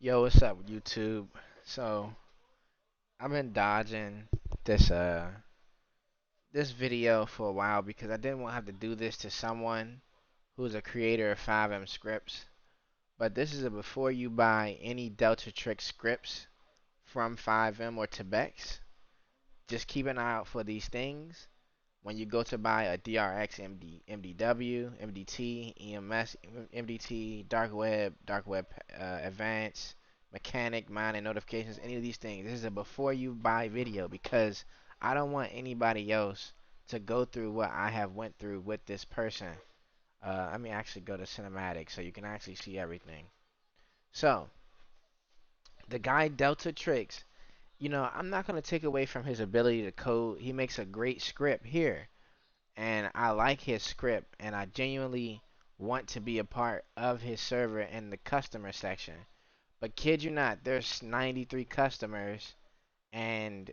Yo, what's up, YouTube? So, I've been dodging this this video for a while because I didn't want to have to do this to someone who's a creator of Fivem scripts. But this is a before you buy any Deltarix scripts from Fivem or Tebex. Just keep an eye out for these things. When you go to buy a DRX, MDW, MDT, EMS, MDT, dark web advanced, mechanic, mine, and notifications, any of these things, this is a before you buy video because I don't want anybody else to go through what I have went through with this person. Let me actually go to cinematic so you can actually see everything. So, the guy Deltarix, I'm not going to take away from his ability to code. He makes a great script here and I like his script, and I genuinely want to be a part of his server in the customer section. But kid you not, there's 93 customers, and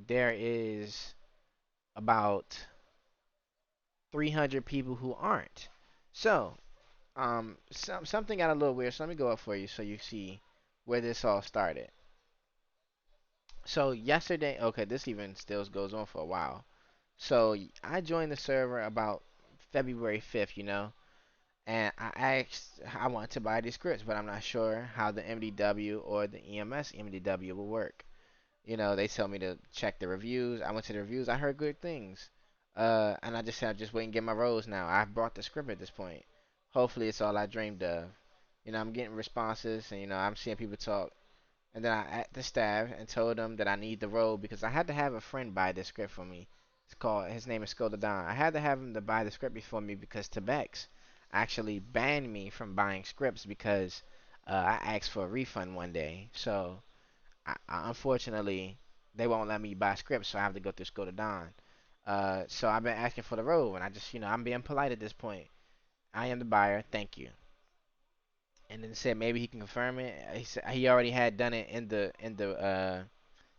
there is about 300 people who aren't. So, something got a little weird. So let me go up for you so you see where this all started. So yesterday, okay, this even still goes on for a while. So I joined the server about February 5th, and I want to buy these scripts, but I'm not sure how the MDW or the EMS MDW will work. They tell me to check the reviews. I went to the reviews. I heard good things. And I just said, just wait and get my rolls now. I've bought the script at this point. Hopefully, it's all I dreamed of. I'm getting responses, and I'm seeing people talk. And then I at the staff and told them that I need the roll because I had to have a friend buy the script for me. His name is Scoldadon. I had to have him to buy the script before me because Tebex actually banned me from buying scripts because I asked for a refund one day. So unfortunately, they won't let me buy scripts, so I have to go through Scoldadon. So I've been asking for the roll, and I just, I'm being polite at this point. I am the buyer. Thank you. And then said maybe he can confirm it. He said he already had done it in the.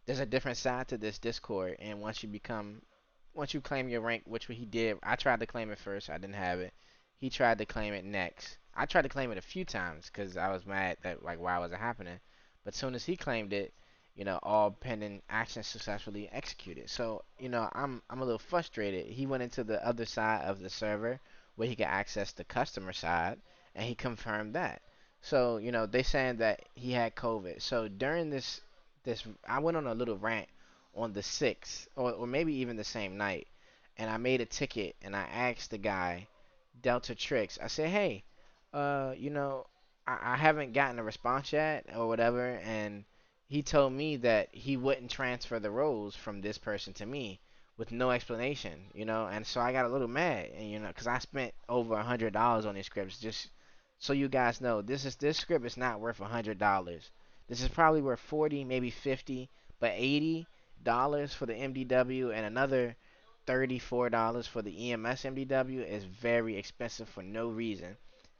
There's a different side to this Discord, and once you claim your rank, which he did, I tried to claim it first. I didn't have it. He tried to claim it next. I tried to claim it a few times because I was mad that like why was it happening. But soon as he claimed it, all pending actions successfully executed. So I'm a little frustrated. He went into the other side of the server where he could access the customer side, and he confirmed that. So they saying that he had COVID. So during this I went on a little rant on the 6th or maybe even the same night, and I made a ticket and I asked the guy Deltarix. I said, hey, I haven't gotten a response yet or whatever, and he told me that he wouldn't transfer the roles from this person to me with no explanation, and so I got a little mad, and because I spent over $100 on these scripts. Just so you guys know, this script is not worth $100. This is probably worth 40, maybe 50, but $80 for the MDW and another $34 for the EMS MDW is very expensive for no reason.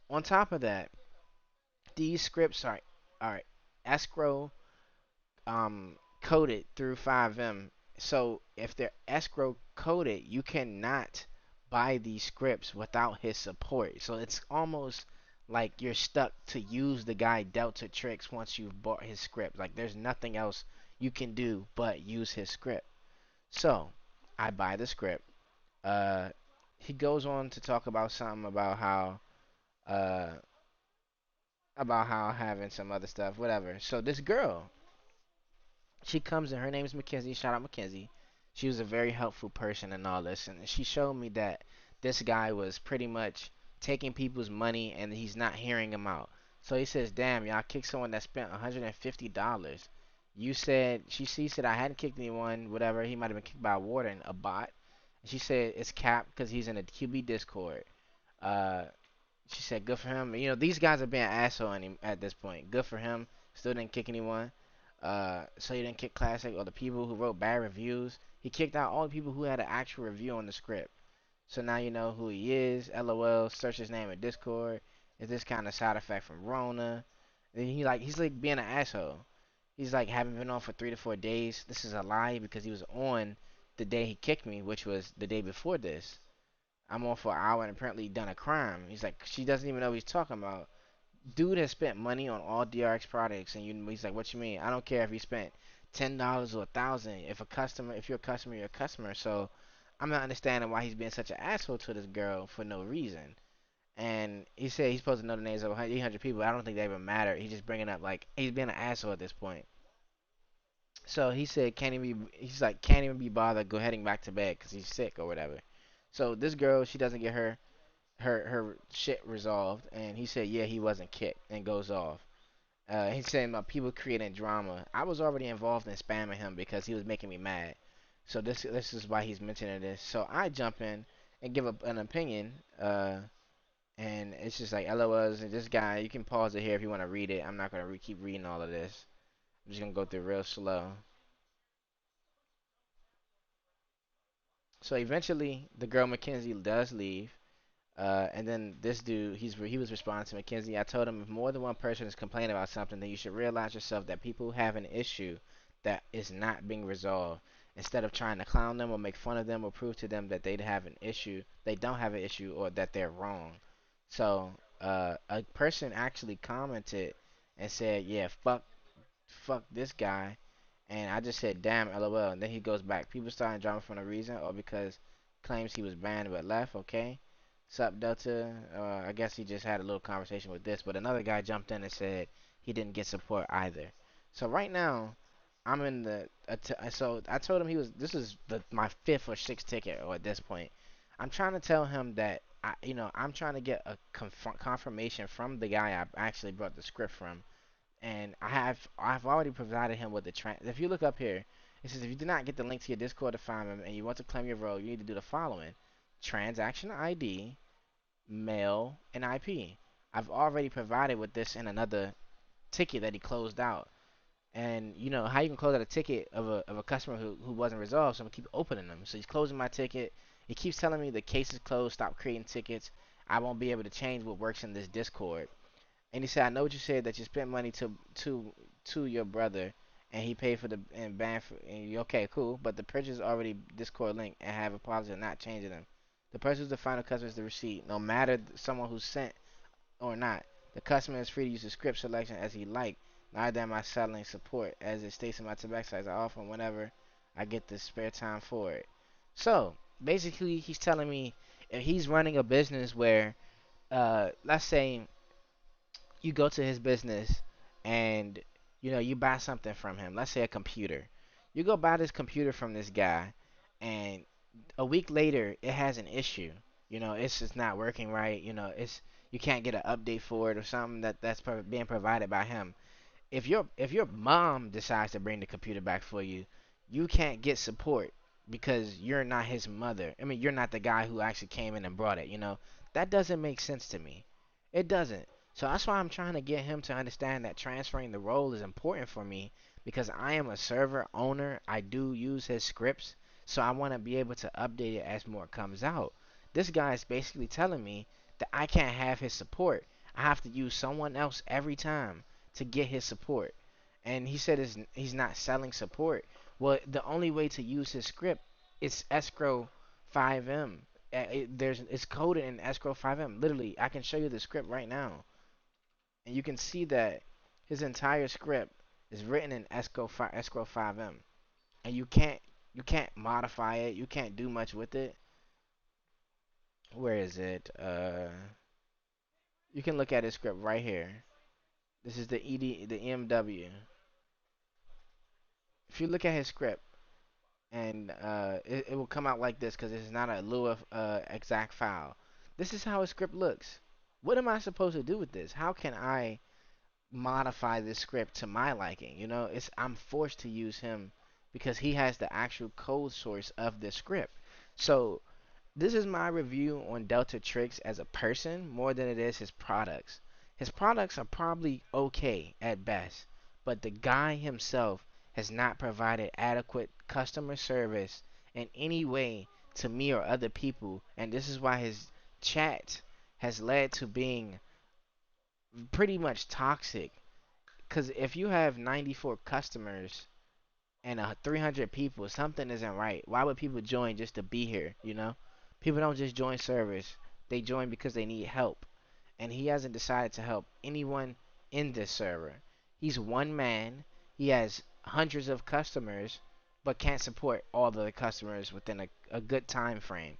On top of that, these scripts are escrow coded through Fivem. So if they're escrow coded, you cannot buy these scripts without his support. So it's almost like you're stuck to use the guy Deltarix once you've bought his script. Like there's nothing else you can do but use his script. So I buy the script. Uh, he goes on to talk about something uh about how having some other stuff, whatever. So this girl, she comes in. Her name is Mackenzie. Shout out Mackenzie. She was a very helpful person and all this, and she showed me that this guy was pretty much taking people's money and he's not hearing them out. So he says, "Damn, y'all kicked someone that spent $150. You said she said I hadn't kicked anyone, whatever. He might have been kicked by a warden, a bot. And she said it's capped because he's in a QB Discord. Uh, she said good for him. These guys are being asshole at this point. Good for him. Still didn't kick anyone. So he didn't kick Classic or the people who wrote bad reviews. He kicked out all the people who had an actual review on the script. So now you know who he is. LOL. Search his name in Discord. Is this kind of side effect from Rona? And he's like being an asshole. He's like haven't been on for 3 to 4 days. This is a lie because he was on the day he kicked me, which was the day before this. I'm on for an hour and apparently done a crime. He's like, she doesn't even know what he's talking about. Dude has spent money on all DRX products, and he's like, "What you mean? I don't care if you spent $10 or 1,000. If you're a customer, you're a customer." So I'm not understanding why he's being such an asshole to this girl for no reason. And he said he's supposed to know the names of 800 people. I don't think they even matter. He's just bringing up like he's being an asshole at this point. So he said, "Can't even be." He's like, "Can't even be bothered. Go heading back to bed because he's sick or whatever." So this girl, she doesn't get her shit resolved, and he said, "Yeah, he wasn't kicked," and goes off. He's saying about people creating drama. I was already involved in spamming him because he was making me mad. So this is why he's mentioning this. So I jump in and give an opinion. And it's just like LOLs and this guy. You can pause it here if you want to read it. I'm not gonna keep reading all of this. I'm just gonna go through real slow. So eventually, the girl Mackenzie does leave. And then this dude, he was responding to Mackenzie. I told him if more than one person is complaining about something, then you should realize yourself that people have an issue that is not being resolved. Instead of trying to clown them or make fun of them or prove to them that they have an issue, they don't have an issue or that they're wrong. So a person actually commented and said, "Yeah, fuck this guy." And I just said, "Damn, LOL." And then he goes back. People starting drama for no reason or because claims he was banned but left. Okay. Sup, Delta? I guess he just had a little conversation with this, but another guy jumped in and said he didn't get support either. So right now, I'm in the. So I told him he was. This is my fifth or sixth ticket, or at this point, I'm trying to tell him that I'm trying to get a confirmation from the guy I actually brought the script from, and I've already provided him with the If you look up here, it says if you did not get the link to your Discord to find him and you want to claim your role, you need to do the following: transaction ID, mail, and IP. I've already provided with this in another ticket that he closed out. And you know how you can close out a ticket of a customer who wasn't resolved, so I'm gonna keep opening them. So he's closing my ticket. He keeps telling me the case is closed, stop creating tickets. I won't be able to change what works in this Discord. And he said, I know what you said that you spent money to your brother, and he paid for the and ban for. And you, okay, cool, but the purchase is already Discord link and have a policy of not changing them. The person who's the final customer is the receipt, no matter someone who's sent or not. The customer is free to use the script selection as he like. Neither am I selling support, as it states in my Tebex size. I offer whenever I get the spare time for it. So basically, he's telling me if he's running a business where, let's say you go to his business and you buy something from him. Let's say a computer. You go buy this computer from this guy, and a week later it has an issue. It's just not working right. It's you can't get an update for it or something being provided by him. If your mom decides to bring the computer back for you, you can't get support because you're not his mother. I mean, you're not the guy who actually came in and brought it. That doesn't make sense to me. It doesn't. So that's why I'm trying to get him to understand that transferring the role is important for me because I am a server owner. I do use his scripts, so I want to be able to update it as more comes out. This guy is basically telling me that I can't have his support. I have to use someone else every time to get his support. And he said he's not selling support. Well, the only way to use his script is escrow 5M. It's coded in escrow 5M. Literally, I can show you the script right now, and you can see that his entire script is written in escrow 5M. And you can't modify it. You can't do much with it. Where is it? You can look at his script right here. This is the EMW. If you look at his script, and it will come out like this because it's not a Lua exact file. This is how his script looks. What am I supposed to do with this? How can I modify this script to my liking? I'm forced to use him because he has the actual code source of the script. So this is my review on Deltarix as a person more than it is his products. His products are probably okay at best, but the guy himself has not provided adequate customer service in any way to me or other people, and this is why his chat has led to being pretty much toxic. Because if you have 94 customers and 300 people, something isn't right. Why would people join just to be here? People don't just join servers; they join because they need help. and he hasn't decided to help anyone in this server. He's one man. He has hundreds of customers, but can't support all the customers within a good time frame.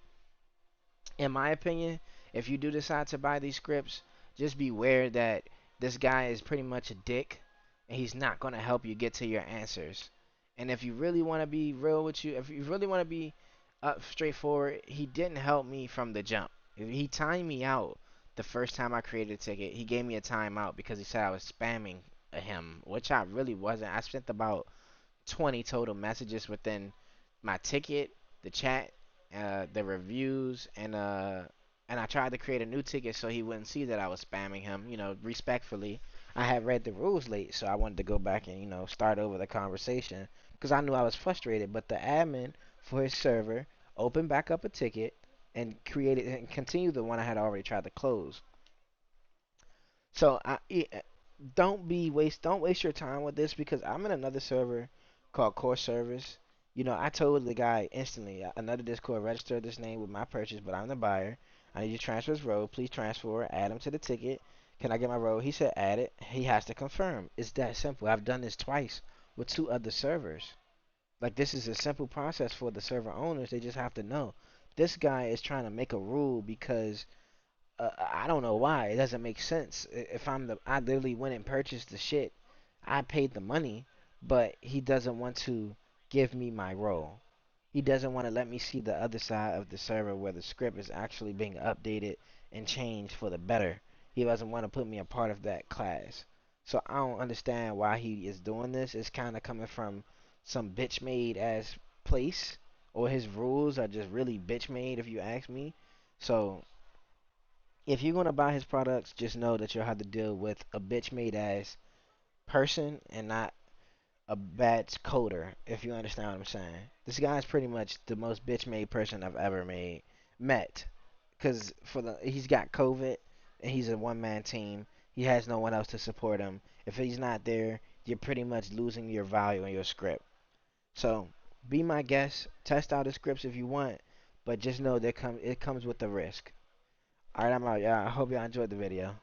In my opinion, if you do decide to buy these scripts, just beware that this guy is pretty much a dick, and he's not going to help you get to your answers. And if you really want to be real with you, if you really want to be straightforward, he didn't help me from the jump. He timed me out the first time I created a ticket. He gave me a timeout because he said I was spamming him, which I really wasn't. I spent about 20 total messages within my ticket, the chat, the reviews, and I tried to create a new ticket so he wouldn't see that I was spamming him. Respectfully. I had read the rules late, so I wanted to go back and start over the conversation because I knew I was frustrated. But the admin for his server opened back up a ticket and created and continued the one I had already tried to close. So don't waste your time with this because I'm in another server called Core Service. I told the guy instantly, another Discord, register this name with my purchase, but I'm the buyer. I need you to transfer his role. Please transfer, add him to the ticket. Can I get my role? He said add it. He has to confirm. It's that simple. I've done this twice with two other servers. Like, this is a simple process for the server owners. They just have to know. This guy is trying to make a rule because I don't know why. It doesn't make sense. If I literally went and purchased the shit. I paid the money, but he doesn't want to give me my role. He doesn't want to let me see the other side of the server where the script is actually being updated and changed for the better. He doesn't want to put me a part of that class. So I don't understand why he is doing this. It's kind of coming from some bitch made ass place, or his rules are just really bitch made if you ask me. So if you're gonna buy his products, just know that you'll have to deal with a bitch made ass person and not a bad coder, if you understand what I'm saying. This guy is pretty much the most bitch made person I've ever met. Cause he's got COVID and he's a one man team. He has no one else to support him. If he's not there, you're pretty much losing your value in your script. So be my guest, test out the scripts if you want, but just know that it comes with the risk. Alright, I'm out, y'all. I hope y'all enjoyed the video.